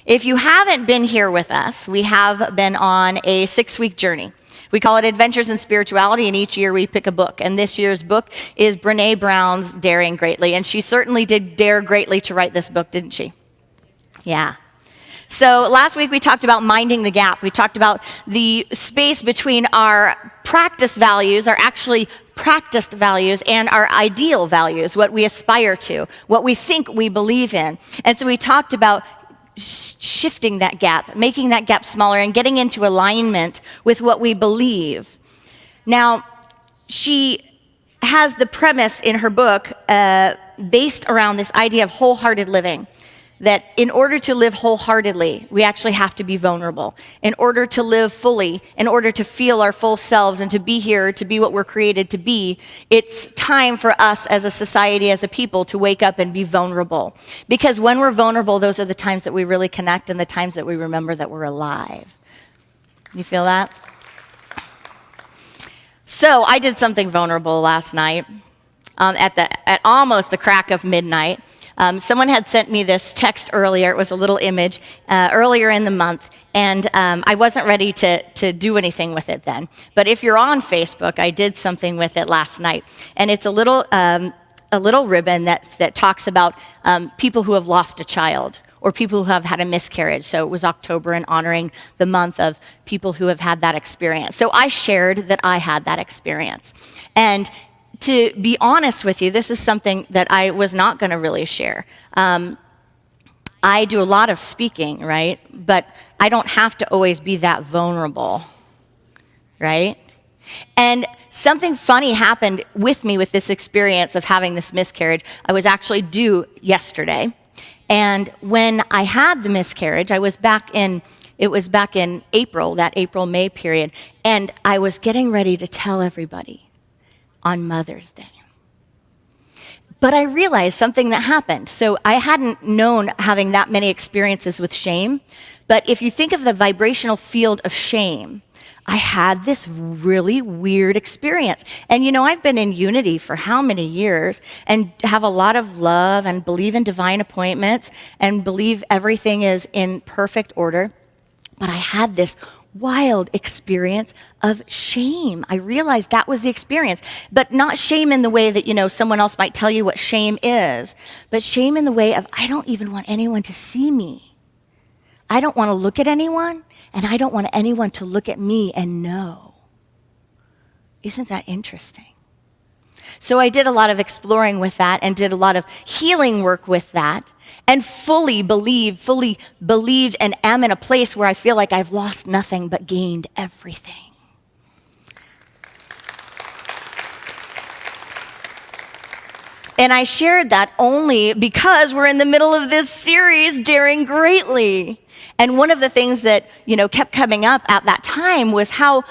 If you haven't been here with us, we have been on a 6-week journey. We call it Adventures in Spirituality, and each year we pick a book. And this year's book is Brené Brown's Daring Greatly. And she certainly did dare greatly to write this book, didn't she? Yeah. So last week we talked about minding the gap. We talked about the space between our practice values, our actually practiced values, and our ideal values, what we aspire to, what we think we believe in. And so we talked about shifting that gap, making that gap smaller, and getting into alignment with what we believe. Now, she has the premise in her book based around this idea of wholehearted living, that in order to live wholeheartedly, we actually have to be vulnerable. In order to live fully, in order to feel our full selves and to be here, to be what we're created to be, it's time for us as a society, as a people, to wake up and be vulnerable. Because when we're vulnerable, those are the times that we really connect and the times that we remember that we're alive. You feel that? So I did something vulnerable last night at almost the crack of midnight. Someone had sent me this text earlier. It was a little image earlier in the month, and I wasn't ready to do anything with it then. But if you're on Facebook, I did something with it last night, and it's a little ribbon that talks about people who have lost a child or people who have had a miscarriage. So it was October and honoring the month of people who have had that experience. So I shared that I had that experience, and to be honest with you, this is something that I was not going to really share. I do a lot of speaking, right? But I don't have to always be that vulnerable, right? And something funny happened with me with this experience of having this miscarriage. I was actually due yesterday. And when I had the miscarriage, it was back in April, that April-May period, and I was getting ready to tell everybody on Mother's Day. But I realized something that happened. So I hadn't known having that many experiences with shame, but if you think of the vibrational field of shame, I had this really weird experience. And you know, I've been in unity for how many years and have a lot of love and believe in divine appointments and believe everything is in perfect order. But I had this wild experience of shame. I realized that was the experience, but not shame in the way that, you know, someone else might tell you what shame is, but shame in the way of, I don't even want anyone to see me. I don't want to look at anyone, and I don't want anyone to look at me and know. Isn't that interesting? So I did a lot of exploring with that and did a lot of healing work with that, and fully believed and am in a place where I feel like I've lost nothing but gained everything. And I shared that only because we're in the middle of this series, Daring Greatly. And one of the things that, you know, kept coming up at that time was how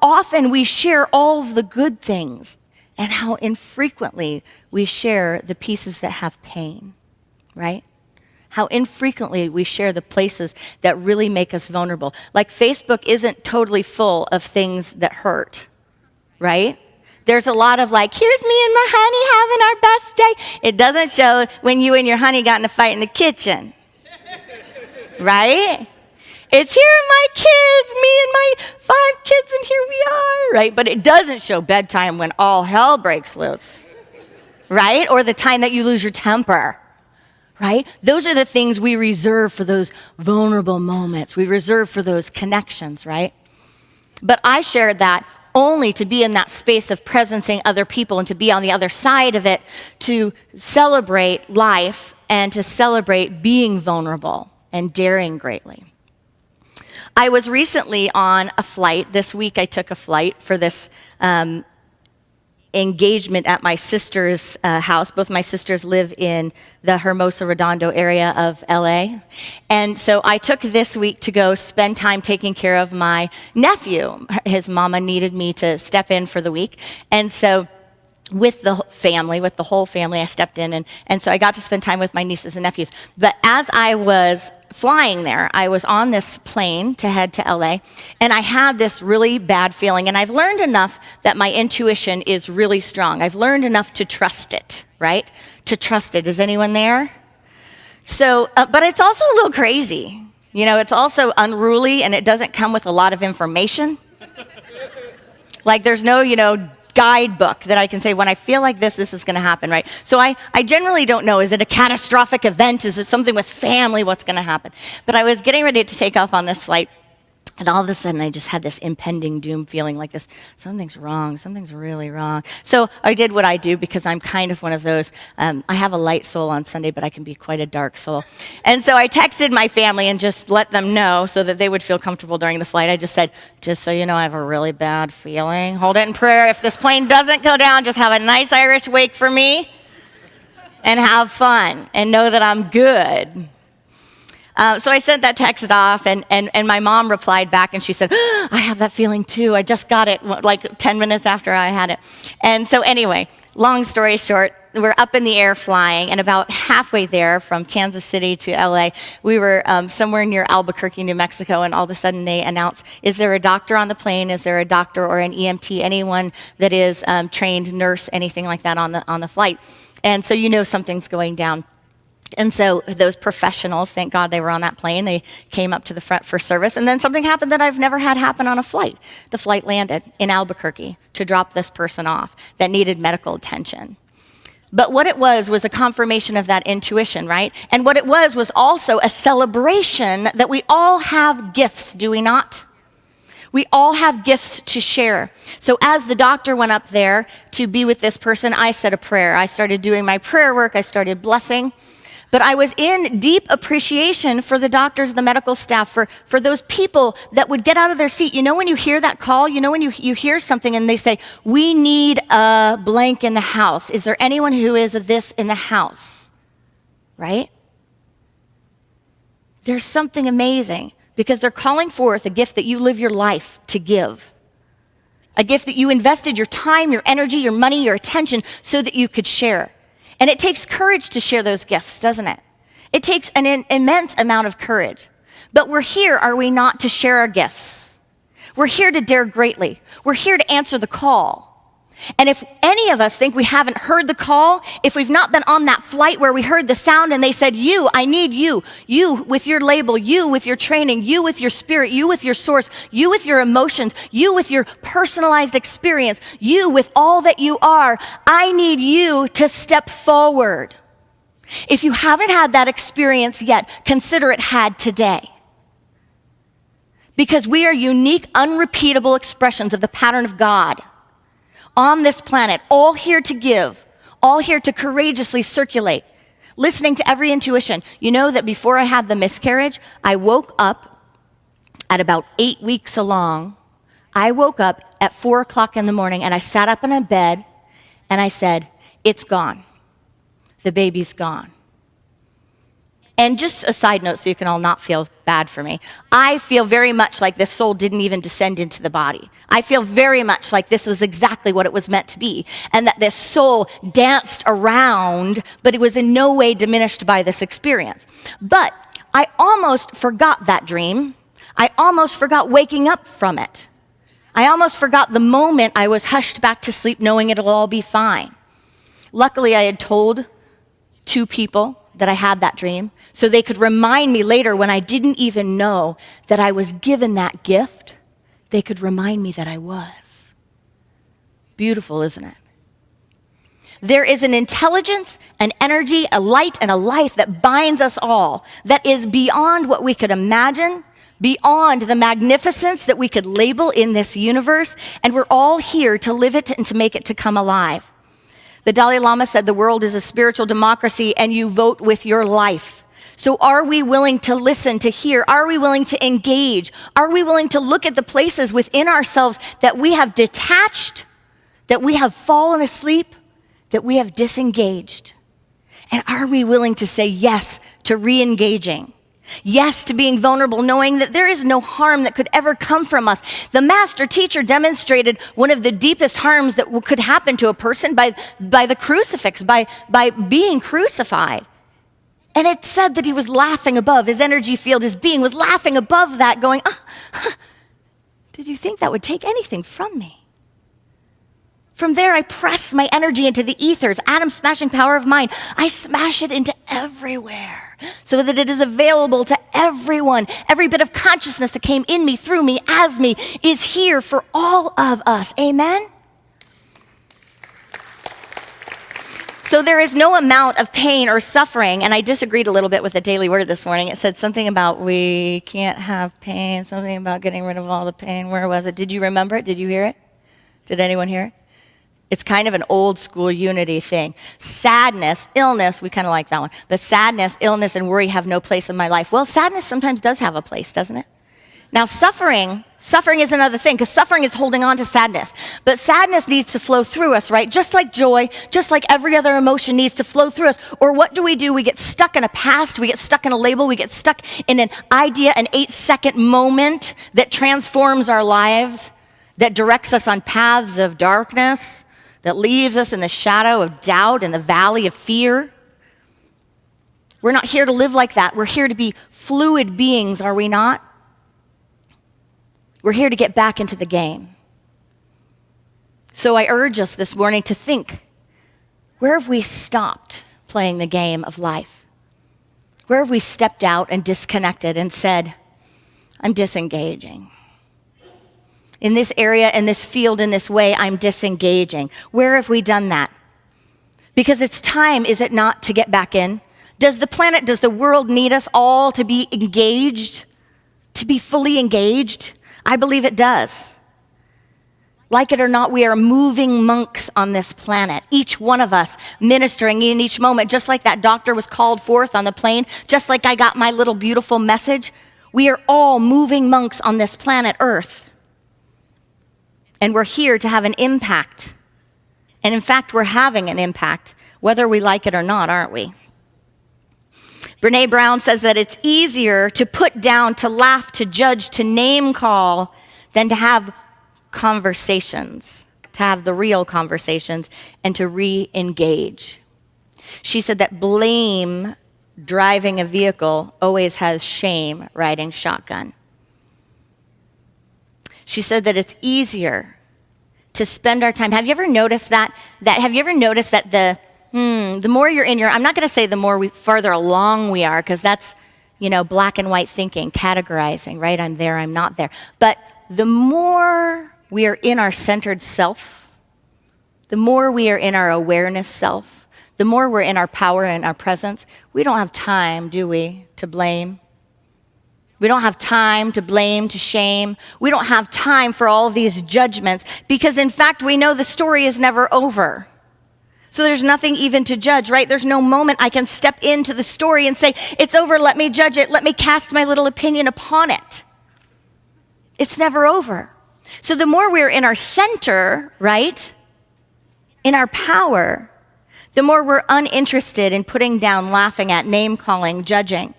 often we share all of the good things and how infrequently we share the pieces that have pain. Right? How infrequently we share the places that really make us vulnerable. Like Facebook isn't totally full of things that hurt, right? There's a lot of like, here's me and my honey having our best day. It doesn't show when you and your honey got in a fight in the kitchen, right? It's here are my kids, me and my 5 kids, and here we are, right? But it doesn't show bedtime when all hell breaks loose, right? Or the time that you lose your temper. Right? Those are the things we reserve for those vulnerable moments. We reserve for those connections, right? But I shared that only to be in that space of presencing other people and to be on the other side of it, to celebrate life and to celebrate being vulnerable and daring greatly. I was recently on a flight. This week I took a flight for this engagement at my sister's house. Both my sisters live in the Hermosa Redondo area of LA. And so I took this week to go spend time taking care of my nephew. His mama needed me to step in for the week. And so with the whole family, I stepped in, and so I got to spend time with my nieces and nephews. But as I was flying there, I was on this plane to head to LA, and I had this really bad feeling, and I've learned enough that my intuition is really strong. I've learned enough to trust it, right? To trust it. Is anyone there? So, but it's also a little crazy. It's also unruly, and it doesn't come with a lot of information. Like there's no, guidebook that I can say, when I feel like this is going to happen, right? So I generally don't know, is it a catastrophic event? Is it something with family? What's going to happen? But I was getting ready to take off on this flight, and all of a sudden I just had this impending doom feeling like this, something's wrong, something's really wrong. So I did what I do, because I'm kind of one of those, I have a light soul on Sunday, but I can be quite a dark soul. And so I texted my family and just let them know so that they would feel comfortable during the flight. I just said, just so you know, I have a really bad feeling. Hold it in prayer. If this plane doesn't go down, just have a nice Irish wake for me and have fun and know that I'm good. So I sent that text off, and my mom replied back, and she said, I have that feeling too. I just got it like 10 minutes after I had it. And so anyway, long story short, we're up in the air flying, and about halfway there from Kansas City to LA, we were somewhere near Albuquerque, New Mexico, and all of a sudden they announced, is there a doctor on the plane? Is there a doctor or an EMT, anyone that is trained nurse, anything like that on the flight? And so something's going down. And so those professionals, thank God they were on that plane, they came up to the front for service, and then something happened that I've never had happen on a flight. The flight landed in Albuquerque to drop this person off that needed medical attention. But what it was a confirmation of that intuition, right? And what it was also a celebration that we all have gifts, do we not? We all have gifts to share. So as the doctor went up there to be with this person, I said a prayer. I started doing my prayer work. I started blessing. But I was in deep appreciation for the doctors, the medical staff, for those people that would get out of their seat. When you hear that call, when you hear something and they say, we need a blank in the house. Is there anyone who is this in the house? Right? There's something amazing, because they're calling forth a gift that you live your life to give. A gift that you invested your time, your energy, your money, your attention so that you could share. And it takes courage to share those gifts, doesn't it? It takes an immense amount of courage. But we're here, are we not, to share our gifts? We're here to dare greatly. We're here to answer the call. And if any of us think we haven't heard the call, if we've not been on that flight where we heard the sound and they said, I need you with your label, you with your training, you with your spirit, you with your source, you with your emotions, you with your personalized experience, you with all that you are, I need you to step forward. If you haven't had that experience yet, consider it had today. Because we are unique, unrepeatable expressions of the pattern of God on this planet, all here to give, all here to courageously circulate, listening to every intuition. You know that before I had the miscarriage, I woke up at about 8 weeks along. I woke up at 4 o'clock in the morning, and I sat up in a bed, and I said, it's gone. The baby's gone. And just a side note, so you can all not feel bad for me, I feel very much like this soul didn't even descend into the body. I feel very much like this was exactly what it was meant to be, and that this soul danced around, but it was in no way diminished by this experience. But I almost forgot that dream. I almost forgot waking up from it. I almost forgot the moment I was hushed back to sleep knowing it'll all be fine. Luckily, I had told 2 people that I had that dream, so they could remind me later when I didn't even know that I was given that gift. They could remind me that I was. Beautiful, isn't it? There is an intelligence, an energy, a light, and a life that binds us all, that is beyond what we could imagine, beyond the magnificence that we could label in this universe, and we're all here to live it and to make it to come alive. The Dalai Lama said the world is a spiritual democracy and you vote with your life. So are we willing to listen, to hear? Are we willing to engage? Are we willing to look at the places within ourselves that we have detached, that we have fallen asleep, that we have disengaged? And are we willing to say yes to re-engaging? Yes to being vulnerable, knowing that there is no harm that could ever come from us. The master teacher demonstrated one of the deepest harms that could happen to a person by the crucifix, by being crucified. And it said that he was laughing above, his energy field, his being was laughing above that, going, did you think that would take anything from me? From there, I press my energy into the ethers, atom smashing power of mind. I smash it into everywhere. so that it is available to everyone. Every bit of consciousness that came in me, through me, as me, is here for all of us. Amen? So there is no amount of pain or suffering, and I disagreed a little bit with the Daily Word this morning. It said something about we can't have pain, something about getting rid of all the pain. Where was it? Did you remember it? Did you hear it? Did anyone hear it? It's kind of an old school unity thing. Sadness, illness, we kind of like that one. But sadness, illness, and worry have no place in my life. Well, sadness sometimes does have a place, doesn't it? Now, suffering is another thing, because suffering is holding on to sadness. But sadness needs to flow through us, right? Just like joy, just like every other emotion needs to flow through us. Or what do? We get stuck in a past, we get stuck in a label, we get stuck in an idea, an 8-second moment that transforms our lives, that directs us on paths of darkness, that leaves us in the shadow of doubt in the valley of fear. We're not here to live like that. We're here to be fluid beings, are we not? We're here to get back into the game. So I urge us this morning to think, where have we stopped playing the game of life? Where have we stepped out and disconnected and said, I'm disengaging? In this area, in this field, in this way, I'm disengaging. Where have we done that? Because it's time, is it not, to get back in? Does the world need us all to be engaged, to be fully engaged? I believe it does. Like it or not, we are moving monks on this planet, each one of us ministering in each moment, just like that doctor was called forth on the plane, just like I got my little beautiful message. We are all moving monks on this planet Earth. And we're here to have an impact. And in fact, we're having an impact, whether we like it or not, aren't we? Brene Brown says that it's easier to put down, to laugh, to judge, to name call, than to have conversations, to have the real conversations, and to re-engage. She said that blame driving a vehicle always has shame riding shotgun. She said that it's easier to spend our time. Have you ever noticed that? Have you ever noticed that the more you're in I'm not going to say the more farther along we are, because that's, black and white thinking, categorizing, right? I'm there, I'm not there. But the more we are in our centered self, the more we are in our awareness self, the more we're in our power and our presence, we don't have time, do we, to blame? We don't have time to blame, to shame. We don't have time for all of these judgments, because in fact, we know the story is never over. So there's nothing even to judge, right? There's no moment I can step into the story and say, it's over, let me judge it, let me cast my little opinion upon it. It's never over. So the more we're in our center, right, in our power, the more we're uninterested in putting down, laughing at, name-calling, judging,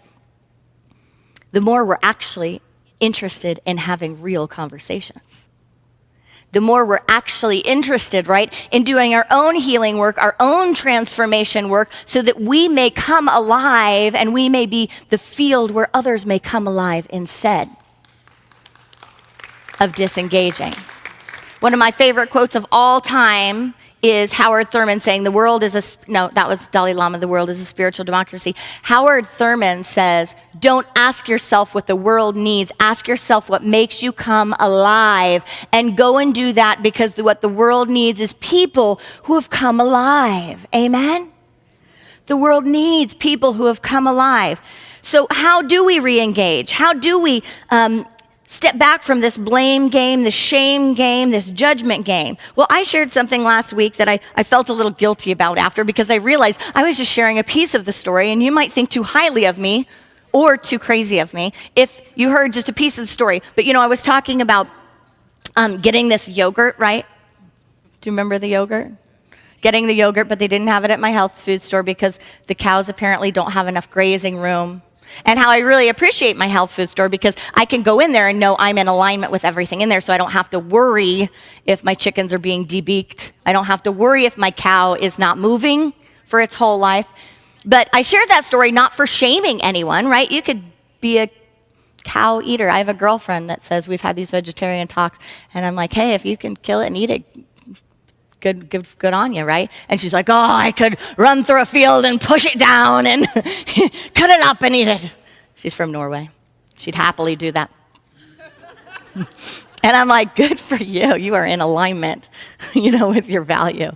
the more we're actually interested in having real conversations. The more we're actually interested, right, in doing our own healing work, our own transformation work, so that we may come alive and we may be the field where others may come alive instead of disengaging. One of my favorite quotes of all time is Howard Thurman saying, that was Dalai Lama, the world is a spiritual democracy. Howard Thurman says, don't ask yourself what the world needs, ask yourself what makes you come alive, and go and do that, because what the world needs is people who have come alive. Amen? The world needs people who have come alive. So how do we re-engage? How do we step back from this blame game, this shame game, this judgment game? Well, I shared something last week that I felt a little guilty about after, because I realized I was just sharing a piece of the story, and you might think too highly of me or too crazy of me if you heard just a piece of the story. But I was talking about getting this yogurt, right? Do you remember the yogurt? Getting the yogurt, but they didn't have it at my health food store because the cows apparently don't have enough grazing room. And how I really appreciate my health food store, because I can go in there and know I'm in alignment with everything in there, so I don't have to worry if my chickens are being debeaked. I don't have to worry if my cow is not moving for its whole life. But I shared that story not for shaming anyone, right? You could be a cow eater. I have a girlfriend that says, we've had these vegetarian talks, and I'm like, hey, if you can kill it and eat it, good on you, right? And she's like, oh, I could run through a field and push it down and cut it up and eat it. She's from Norway. She'd happily do that. And I'm like, good for you. You are in alignment, with your value.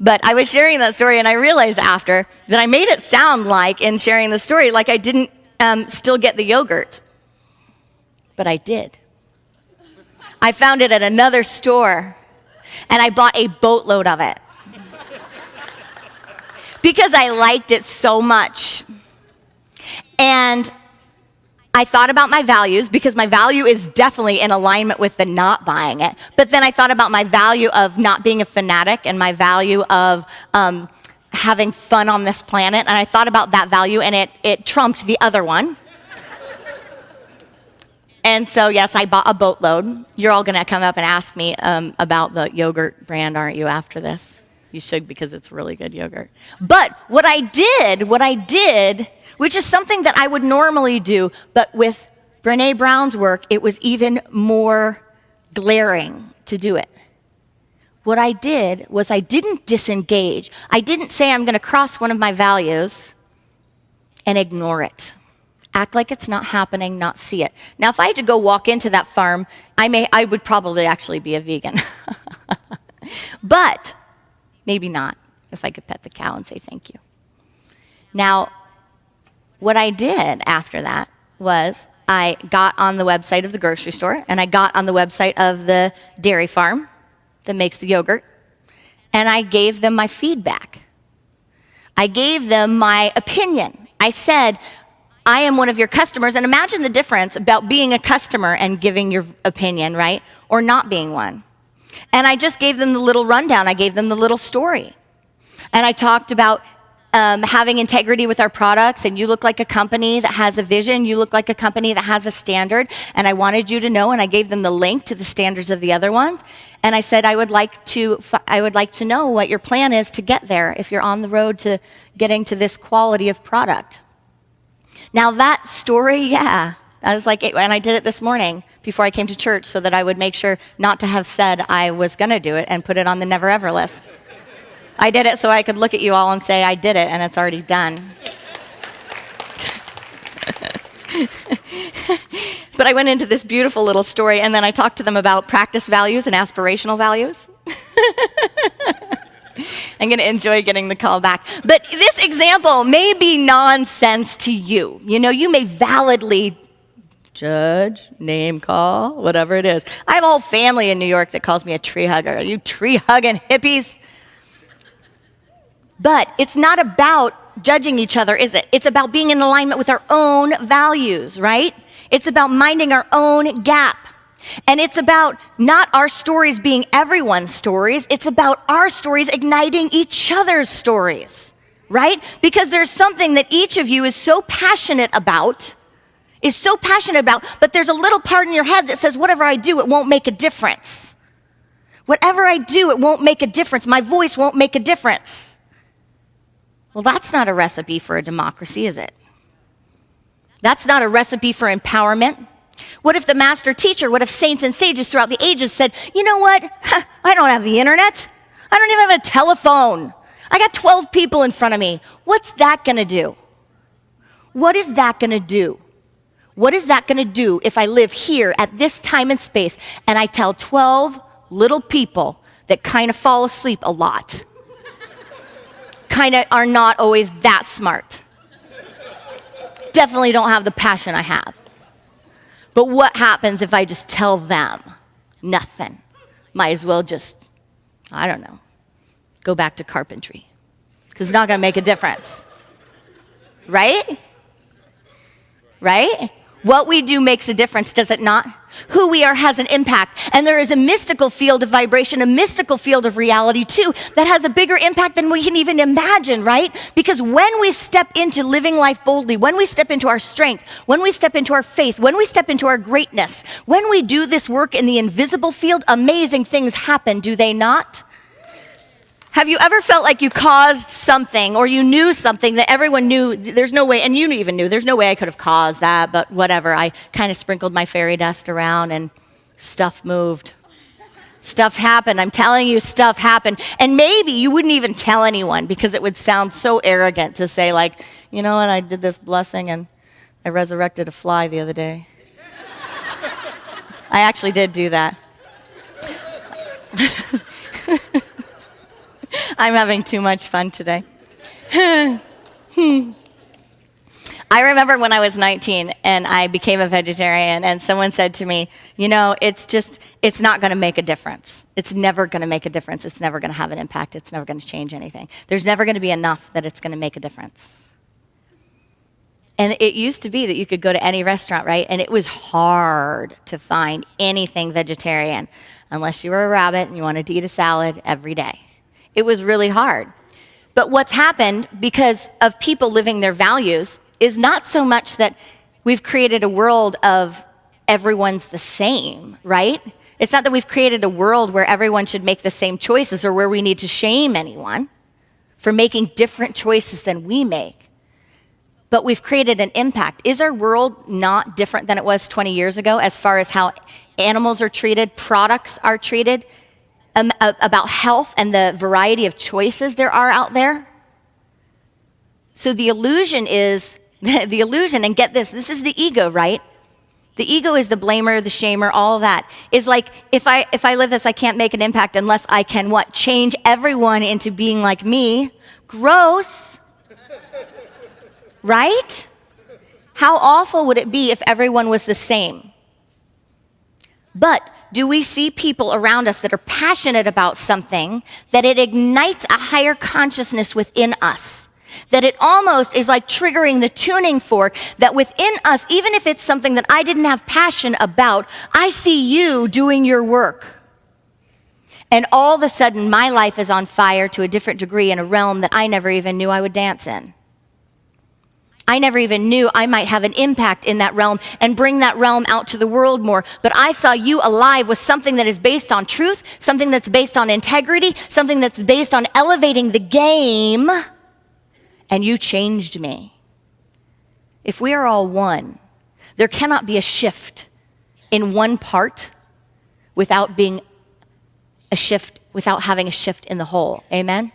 But I was sharing that story, and I realized after that I made it sound like, in sharing the story, like I didn't still get the yogurt. But I did. I found it at another store, and I bought a boatload of it. Because I liked it so much. And I thought about my values, because my value is definitely in alignment with the not buying it. But then I thought about my value of not being a fanatic and my value of having fun on this planet. And I thought about that value, and it trumped the other one. And so, yes, I bought a boatload. You're all going to come up and ask me about the yogurt brand, aren't you, after this? You should, because it's really good yogurt. But what I did, which is something that I would normally do, but with Brené Brown's work, it was even more glaring to do it. What I did was I didn't disengage. I didn't say I'm going to cross one of my values and ignore it. Act like it's not happening, not see it. Now, if I had to go walk into that farm, I would probably actually be a vegan. But maybe not, if I could pet the cow and say thank you. Now, what I did after that was I got on the website of the grocery store, and I got on the website of the dairy farm that makes the yogurt, and I gave them my feedback. I gave them my opinion. I said, I am one of your customers, and imagine the difference about being a customer and giving your opinion, right? Or not being one. And I just gave them the little rundown. I gave them the little story. And I talked about having integrity with our products, and you look like a company that has a vision. You look like a company that has a standard, and I wanted you to know, and I gave them the link to the standards of the other ones. And I said, I would like to know what your plan is to get there if you're on the road to getting to this quality of product. Now that story, yeah, I was like, and I did it this morning before I came to church so that I would make sure not to have said I was going to do it and put it on the never ever list. I did it so I could look at you all and say I did it and it's already done. But I went into this beautiful little story, and then I talked to them about practice values and aspirational values. I'm going to enjoy getting the call back. But this example may be nonsense to you. You may validly judge, name call, whatever it is. I have a whole family in New York that calls me a tree hugger. Are you tree hugging hippies? But it's not about judging each other, is it? It's about being in alignment with our own values, right? It's about minding our own gap. And it's about not our stories being everyone's stories. It's about our stories igniting each other's stories, right? Because there's something that each of you is so passionate about, but there's a little part in your head that says, whatever I do, it won't make a difference. Whatever I do, it won't make a difference. My voice won't make a difference. Well, that's not a recipe for a democracy, is it? That's not a recipe for empowerment. What if the master teacher, what if saints and sages throughout the ages said, you know what? I don't have the internet. I don't even have a telephone. I got 12 people in front of me. What's that going to do? What is that going to do? What is that going to do if I live here at this time and space and I tell 12 little people that kind of fall asleep a lot, kind of are not always that smart, definitely don't have the passion I have? But what happens if I just tell them? Nothing. Might as well just, I don't know, go back to carpentry, because it's not going to make a difference. Right? Right? What we do makes a difference, does it not? Who we are has an impact. And there is a mystical field of vibration, a mystical field of reality too, that has a bigger impact than we can even imagine, right? Because when we step into living life boldly, when we step into our strength, when we step into our faith, when we step into our greatness, when we do this work in the invisible field, amazing things happen, do they not? Have you ever felt like you caused something, or you knew something that everyone knew, there's no way, and you even knew, there's no way I could have caused that, but whatever, I kind of sprinkled my fairy dust around and stuff moved. Stuff happened. I'm telling you, stuff happened. And maybe you wouldn't even tell anyone because it would sound so arrogant to say, like, you know what, I did this blessing and I resurrected a fly the other day. I actually did do that. I'm having too much fun today. I remember when I was 19 and I became a vegetarian and someone said to me, you know, it's not going to make a difference. It's never going to make a difference. It's never going to have an impact. It's never going to change anything. There's never going to be enough that it's going to make a difference. And it used to be that you could go to any restaurant, right? And it was hard to find anything vegetarian unless you were a rabbit and you wanted to eat a salad every day. It was really hard. But what's happened because of people living their values is not so much that we've created a world of everyone's the same, right? It's not that we've created a world where everyone should make the same choices or where we need to shame anyone for making different choices than we make. But we've created an impact. Is our world not different than it was 20 years ago as far as how animals are treated, products are treated, about health and the variety of choices there are out there? So the illusion is, and get this is the ego, right? The ego is the blamer, the shamer, all of that. Is like, if I live this, I can't make an impact unless I can what? Change everyone into being like me. Gross. Right? How awful would it be if everyone was the same? But do we see people around us that are passionate about something, that it ignites a higher consciousness within us? That it almost is like triggering the tuning fork that within us, even if it's something that I didn't have passion about, I see you doing your work. And all of a sudden, my life is on fire to a different degree in a realm that I never even knew I would dance in. I never even knew I might have an impact in that realm and bring that realm out to the world more. But I saw you alive with something that is based on truth, something that's based on integrity, something that's based on elevating the game. And you changed me. If we are all one, there cannot be a shift in one part without being a shift, without having a shift in the whole. Amen?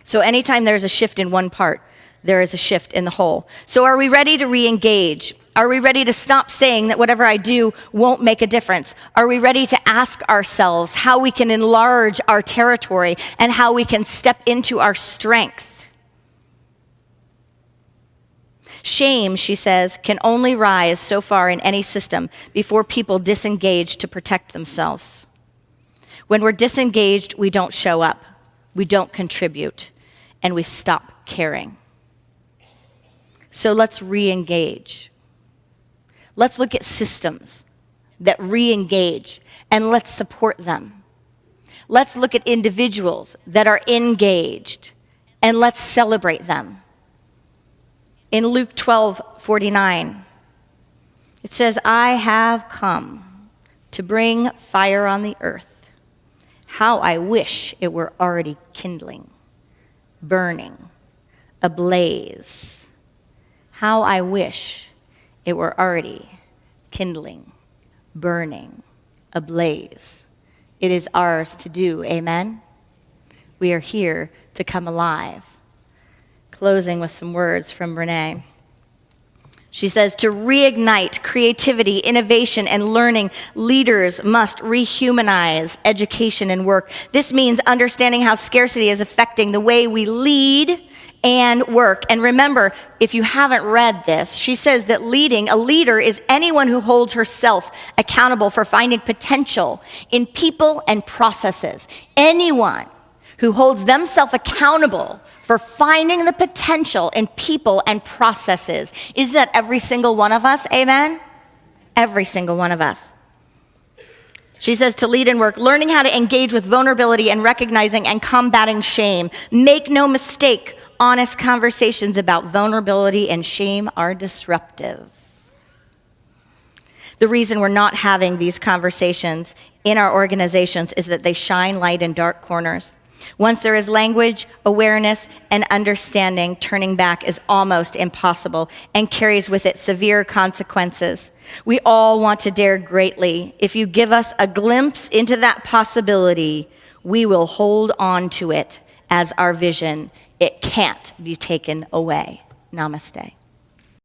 So anytime there's a shift in one part, there is a shift in the whole. So are we ready to re-engage? Are we ready to stop saying that whatever I do won't make a difference? Are we ready to ask ourselves how we can enlarge our territory and how we can step into our strength? Shame, she says, can only rise so far in any system before people disengage to protect themselves. When we're disengaged, we don't show up, we don't contribute, and we stop caring. So let's re-engage. Let's look at systems that re-engage, and let's support them. Let's look at individuals that are engaged, and let's celebrate them. In Luke 12:49, it says, I have come to bring fire on the earth. How I wish it were already kindling, burning, ablaze. How I wish it were already kindling, burning, ablaze. It is ours to do, amen? We are here to come alive. Closing with some words from Renee. She says, to reignite creativity, innovation, and learning, leaders must rehumanize education and work. This means understanding how scarcity is affecting the way we lead and work. And remember, if you haven't read this, she says that a leader is anyone who holds herself accountable for finding potential in people and processes. Anyone who holds themselves accountable for finding the potential in people and processes. Is that every single one of us? Amen? Every single one of us. She says to lead and work, learning how to engage with vulnerability and recognizing and combating shame. Make no mistake, honest conversations about vulnerability and shame are disruptive. The reason we're not having these conversations in our organizations is that they shine light in dark corners. Once there is language, awareness, and understanding, turning back is almost impossible and carries with it severe consequences. We all want to dare greatly. If you give us a glimpse into that possibility, we will hold on to it as our vision. It can't be taken away. Namaste.